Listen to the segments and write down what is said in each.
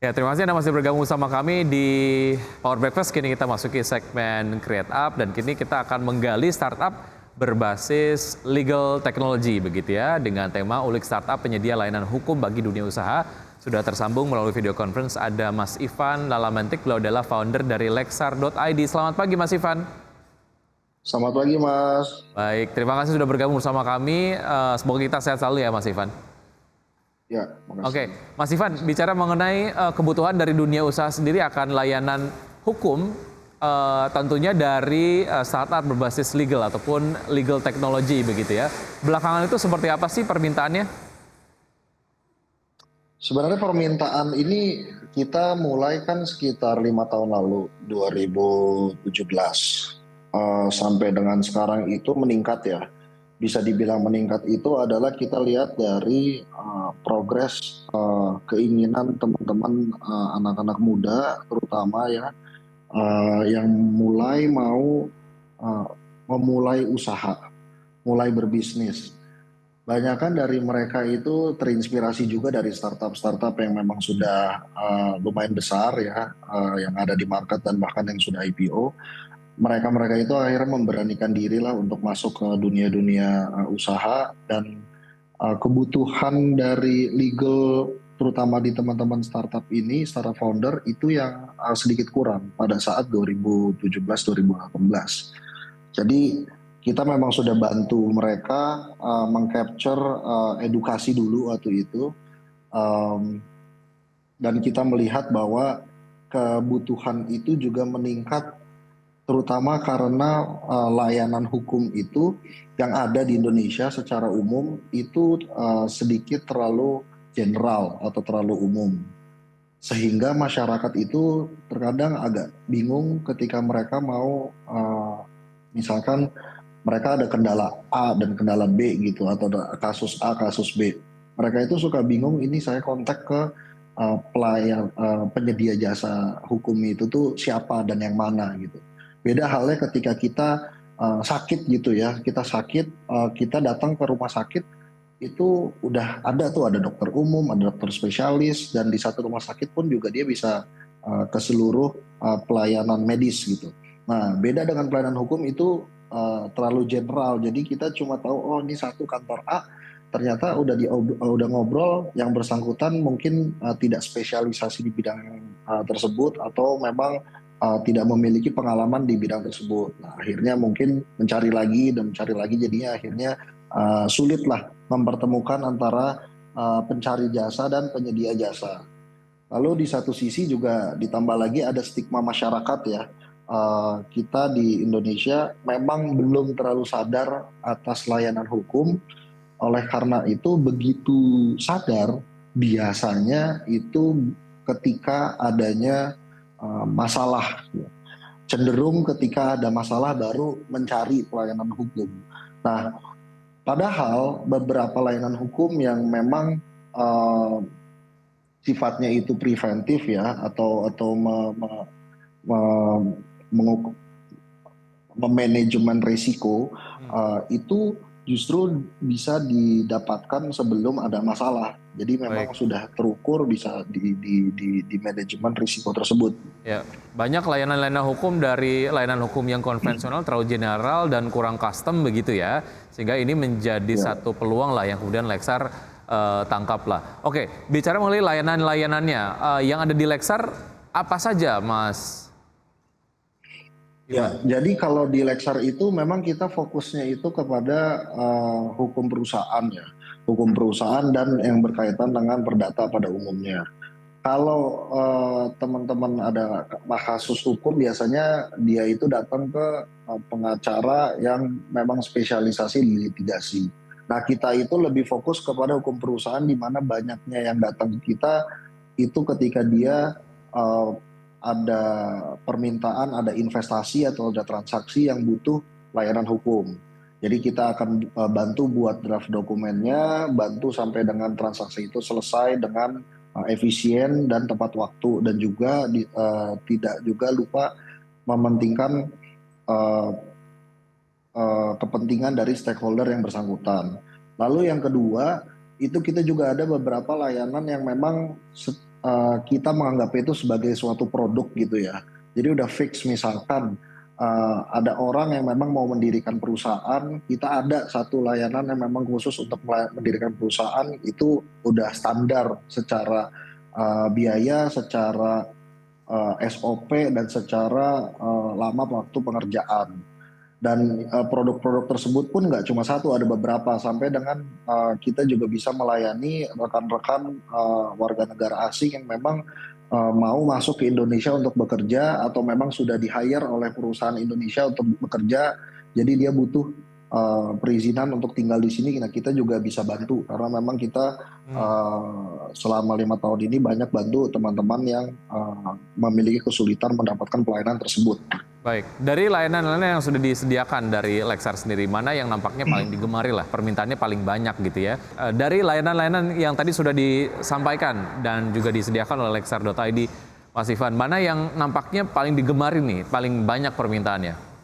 Ya, terima kasih Anda masih bergabung sama kami di Power Breakfast. Kini kita masuki segmen Create Up dan kini kita akan menggali startup berbasis legal technology begitu ya, dengan tema ulik startup penyedia layanan hukum bagi dunia usaha. Sudah tersambung melalui video conference ada Mas Ivan Lalamantik, beliau adalah founder dari Lexar.id. Selamat pagi Mas Ivan. Selamat pagi, Mas. Baik, terima kasih sudah bergabung bersama kami. Semoga kita sehat selalu ya Mas Ivan. Ya, Oke, makasih. Mas Ivan, bicara mengenai kebutuhan dari dunia usaha sendiri akan layanan hukum, tentunya dari startup berbasis legal ataupun legal technology begitu ya. Belakangan itu seperti apa sih permintaannya? Sebenarnya permintaan ini kita mulai kan sekitar 5 tahun lalu, 2017. Sampai dengan sekarang itu meningkat ya. Bisa dibilang meningkat itu adalah kita lihat dari progres keinginan teman-teman anak-anak muda terutama ya, yang mulai mau uh, memulai usaha, mulai berbisnis. Banyakan dari mereka itu terinspirasi juga dari startup-startup yang memang sudah lumayan besar ya, yang ada di market dan bahkan yang sudah IPO. Mereka-mereka itu akhirnya memberanikan diri lah untuk masuk ke dunia-dunia usaha, dan kebutuhan dari legal terutama di teman-teman startup ini, startup founder itu yang sedikit kurang pada saat 2017-2018. Jadi kita memang sudah bantu mereka mengcapture edukasi dulu waktu itu. Um, dan kita melihat bahwa kebutuhan itu juga meningkat terutama karena layanan hukum itu yang ada di Indonesia secara umum itu sedikit terlalu general atau terlalu umum, sehingga masyarakat itu terkadang agak bingung ketika mereka mau misalkan mereka ada kendala A dan kendala B gitu, atau ada kasus A kasus B. Mereka itu suka bingung, ini saya kontak ke pelayan penyedia jasa hukum itu tuh siapa dan yang mana gitu. Beda halnya ketika kita sakit gitu ya, kita sakit, kita datang ke rumah sakit itu udah ada tuh, ada dokter umum, ada dokter spesialis, dan di satu rumah sakit pun juga dia bisa ke seluruh pelayanan medis gitu. Nah, beda dengan pelayanan hukum itu terlalu general. Jadi kita cuma tahu oh ini satu kantor A, ternyata udah ngobrol yang bersangkutan mungkin tidak spesialisasi di bidang tersebut, atau memang tidak memiliki pengalaman di bidang tersebut. Nah, akhirnya mungkin mencari lagi dan mencari lagi, jadinya akhirnya sulit lah mempertemukan antara pencari jasa dan penyedia jasa. Lalu di satu sisi juga ditambah lagi ada stigma masyarakat ya. Kita di Indonesia memang belum terlalu sadar atas layanan hukum. Oleh karena itu begitu sadar, biasanya itu ketika adanya masalah. Cenderung ketika ada masalah baru mencari pelayanan hukum. Nah, padahal beberapa layanan hukum yang memang uh, sifatnya itu preventif ya, atau me- mengu- memanajemen risiko, itu justru bisa didapatkan sebelum ada masalah. Jadi memang Baik. sudah terukur bisa di manajemen risiko tersebut. Ya, banyak layanan-layanan hukum dari layanan hukum yang konvensional terlalu general dan kurang custom begitu ya. Sehingga ini menjadi Ya. satu peluang lah yang kemudian Lexar tangkap lah. Oke, bicara mengenai layanan-layanannya yang ada di Lexar apa saja, Mas Ya, Ivan? jadi kalau di Lexar itu memang kita fokusnya itu kepada hukum perusahaan ya, hukum perusahaan dan yang berkaitan dengan perdata pada umumnya. Kalau teman-teman ada kasus hukum, biasanya dia itu datang ke pengacara yang memang spesialisasi di litigasi. Nah, kita itu lebih fokus kepada hukum perusahaan, di mana banyaknya yang datang ke kita itu ketika dia uh, ada permintaan, ada investasi atau ada transaksi yang butuh layanan hukum. Jadi kita akan bantu buat draft dokumennya, bantu sampai dengan transaksi itu selesai dengan efisien dan tepat waktu, dan juga tidak juga lupa mementingkan uh, kepentingan dari stakeholder yang bersangkutan. Lalu yang kedua, itu kita juga ada beberapa layanan yang memang kita menganggap itu sebagai suatu produk gitu ya. Jadi udah fix misalkan ada orang yang memang mau mendirikan perusahaan, kita ada satu layanan yang memang khusus untuk mendirikan perusahaan itu udah standar secara biaya, secara SOP dan secara lama waktu pengerjaan. Dan produk-produk tersebut pun nggak cuma satu, ada beberapa sampai dengan kita juga bisa melayani rekan-rekan warga negara asing yang memang mau masuk ke Indonesia untuk bekerja atau memang sudah di-hire oleh perusahaan Indonesia untuk bekerja. Jadi dia butuh perizinan untuk tinggal di sini. Nah, kita juga bisa bantu karena memang kita selama 5 tahun ini banyak bantu teman-teman yang memiliki kesulitan mendapatkan pelayanan tersebut. Baik, dari layanan-layanan yang sudah disediakan dari Lexar sendiri, mana yang nampaknya paling digemari lah, permintaannya paling banyak gitu ya. Dari layanan-layanan yang tadi sudah disampaikan dan juga disediakan oleh Lexar.id, Mas Ivan, mana yang nampaknya paling digemari nih, paling banyak permintaannya?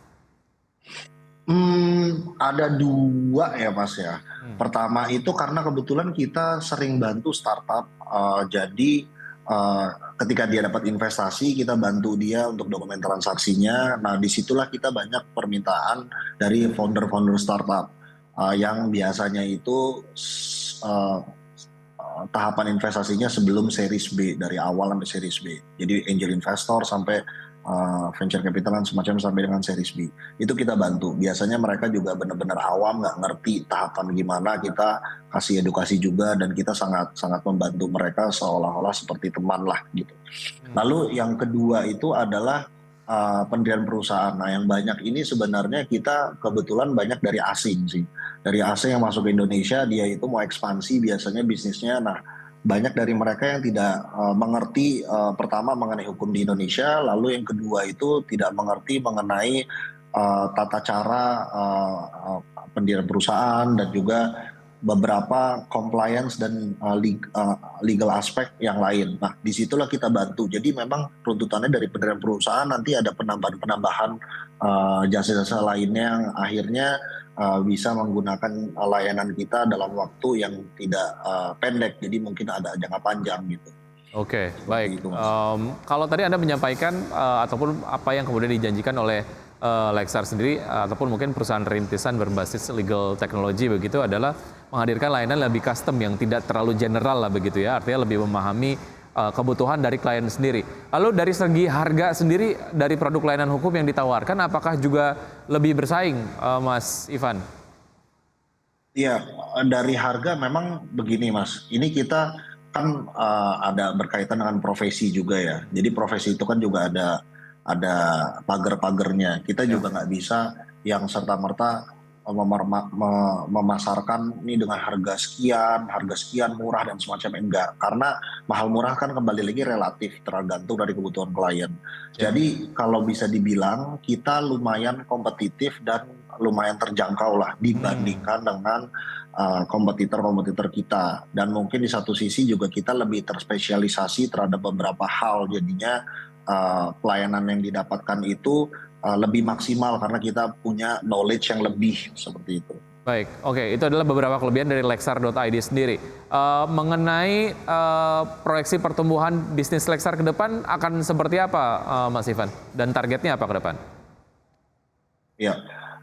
Ada dua ya Mas ya. Pertama itu karena kebetulan kita sering bantu startup, jadi ketika dia dapat investasi kita bantu dia untuk dokumen transaksinya. Nah disitulah kita banyak permintaan dari founder-founder startup yang biasanya itu tahapan investasinya sebelum series B, dari awal sampai series B. Jadi angel investor sampai venture capital dan semacam sampai dengan series B. Itu kita bantu. Biasanya mereka juga benar-benar awam, nggak ngerti tahapan gimana, kita kasih edukasi juga dan kita sangat sangat membantu mereka seolah-olah seperti teman lah gitu. Lalu yang kedua itu adalah pendirian perusahaan. Nah yang banyak ini sebenarnya kita kebetulan banyak dari asing sih. Dari asing yang masuk ke Indonesia, dia itu mau ekspansi biasanya bisnisnya. Nah banyak dari mereka yang tidak mengerti pertama mengenai hukum di Indonesia, lalu yang kedua itu tidak mengerti mengenai tata cara pendirian perusahaan dan juga beberapa compliance dan legal aspek yang lain. Nah, disitulah kita bantu. Jadi memang runtutannya dari pendirian perusahaan nanti ada penambahan-penambahan jasa-jasa lainnya yang akhirnya bisa menggunakan layanan kita dalam waktu yang tidak pendek. Jadi mungkin ada jangka panjang gitu. Oke, Seperti baik. itu, Mas. Kalau tadi Anda menyampaikan ataupun apa yang kemudian dijanjikan oleh Lexar sendiri ataupun mungkin perusahaan rintisan berbasis legal technology begitu adalah menghadirkan layanan lebih custom yang tidak terlalu general lah begitu ya, artinya lebih memahami kebutuhan dari klien sendiri. Lalu dari segi harga sendiri dari produk layanan hukum yang ditawarkan apakah juga lebih bersaing, Mas Ivan? Iya, dari harga memang begini Mas. Ini kita kan ada berkaitan dengan profesi juga ya. Jadi profesi itu kan juga ada pagar-pagarnya. Kita juga nggak bisa yang serta-merta memasarkan ini dengan harga sekian murah dan semacam enggak. Karena mahal murah kan kembali lagi relatif tergantung dari kebutuhan klien. Jadi kalau bisa dibilang kita lumayan kompetitif dan lumayan terjangkau lah dibandingkan dengan kompetitor-kompetitor kita. Dan mungkin di satu sisi juga kita lebih terspesialisasi terhadap beberapa hal. Jadinya pelayanan yang didapatkan itu lebih maksimal karena kita punya knowledge yang lebih seperti itu. Baik, oke, itu adalah beberapa kelebihan dari Lexar.id sendiri. Mengenai proyeksi pertumbuhan bisnis Lexar ke depan akan seperti apa, Mas Ivan? Dan targetnya apa ke depan? Ya,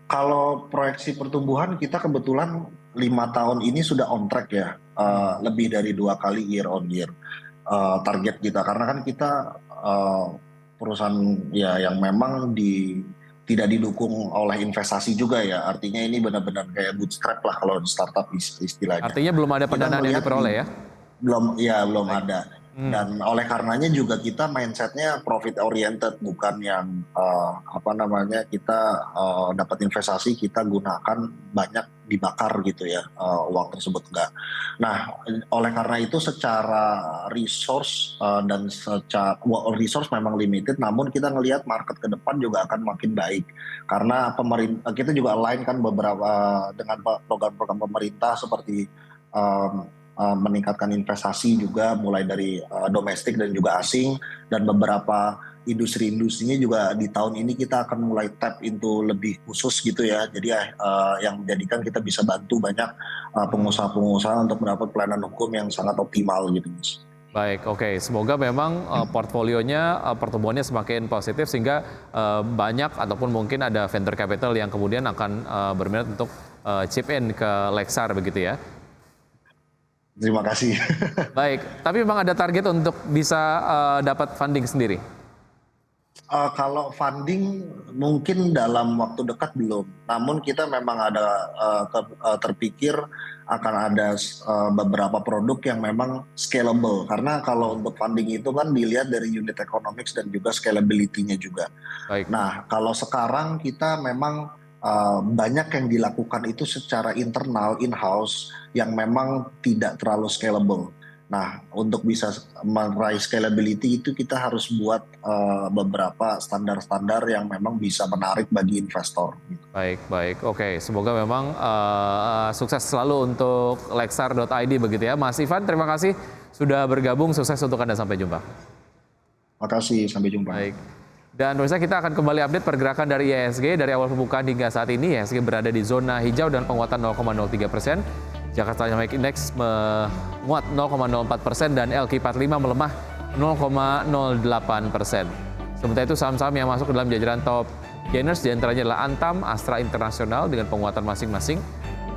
kalau proyeksi pertumbuhan kita kebetulan 5 tahun ini sudah on track ya, lebih dari 2 kali year on year target kita karena kan kita perusahaan ya yang memang tidak didukung oleh investasi juga ya, artinya ini benar-benar kayak bootstrap lah kalau startup istilahnya. Artinya belum ada Kita pendanaan yang melihat diperoleh ya? belum Baik. ada. Dan oleh karenanya juga kita mindsetnya profit oriented, bukan yang kita dapat investasi kita gunakan banyak dibakar gitu ya, uang tersebut enggak. Nah oleh karena itu secara resource dan secara resource memang limited, namun kita ngelihat market ke depan juga akan makin baik karena pemerintah kita juga align kan beberapa dengan program-program pemerintah seperti meningkatkan investasi juga mulai dari domestik dan juga asing, dan beberapa industri-industrinya juga di tahun ini kita akan mulai tap into lebih khusus gitu ya. Jadi yang menjadikan kita bisa bantu banyak pengusaha-pengusaha untuk mendapat pelayanan hukum yang sangat optimal gitu Mas. Baik, oke. Semoga memang portfolionya pertumbuhannya semakin positif sehingga banyak ataupun mungkin ada venture capital yang kemudian akan berminat untuk chip in ke Lexar begitu ya. Terima kasih. Baik, tapi memang ada target untuk bisa dapat funding sendiri. Kalau funding mungkin dalam waktu dekat belum, namun kita memang ada terpikir akan ada beberapa produk yang memang scalable. Karena kalau untuk funding itu kan dilihat dari unit economics dan juga scalability-nya juga. Baik, Nah, kalau sekarang kita memang banyak yang dilakukan itu secara internal, in-house, yang memang tidak terlalu scalable. Nah, untuk bisa meraih scalability itu kita harus buat beberapa standar-standar yang memang bisa menarik bagi investor. baik, baik. Oke, semoga memang sukses selalu untuk Lexar.id begitu ya. Mas Ivan, terima kasih sudah bergabung. Sukses untuk Anda. Sampai jumpa. Makasih, sampai jumpa. Baik. Dan pemirsa, kita akan kembali update pergerakan dari IHSG dari awal pembukaan hingga saat ini. IHSG berada di zona hijau dan penguatan 0,03%. Jakarta Naik Index menguat 0,04% dan LQ45 melemah 0,08%. Sementara itu saham-saham yang masuk ke dalam jajaran top gainers diantaranya adalah Antam, Astra Internasional dengan penguatan masing-masing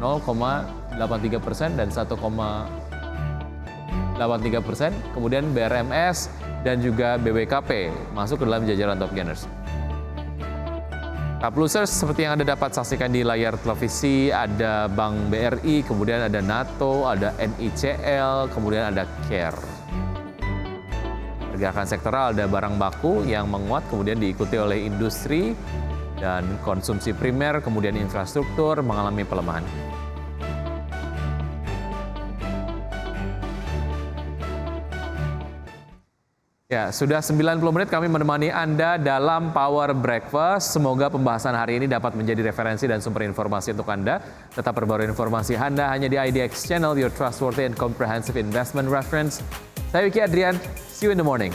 0,83% dan 1,83%. Kemudian BRMS dan juga BWKP masuk ke dalam jajaran top gainers. Top losers seperti yang Anda dapat saksikan di layar televisi, ada Bank BRI, kemudian ada NATO, ada NICL, kemudian ada CARE. Pergerakan sektoral ada barang baku yang menguat, kemudian diikuti oleh industri dan konsumsi primer, kemudian infrastruktur mengalami pelemahan. Ya, sudah 90 menit kami menemani Anda dalam Power Breakfast. Semoga pembahasan hari ini dapat menjadi referensi dan sumber informasi untuk Anda. Tetap perbarui informasi Anda hanya di IDX Channel, your trustworthy and comprehensive investment reference. Saya Wiki Adrian, see you in the morning.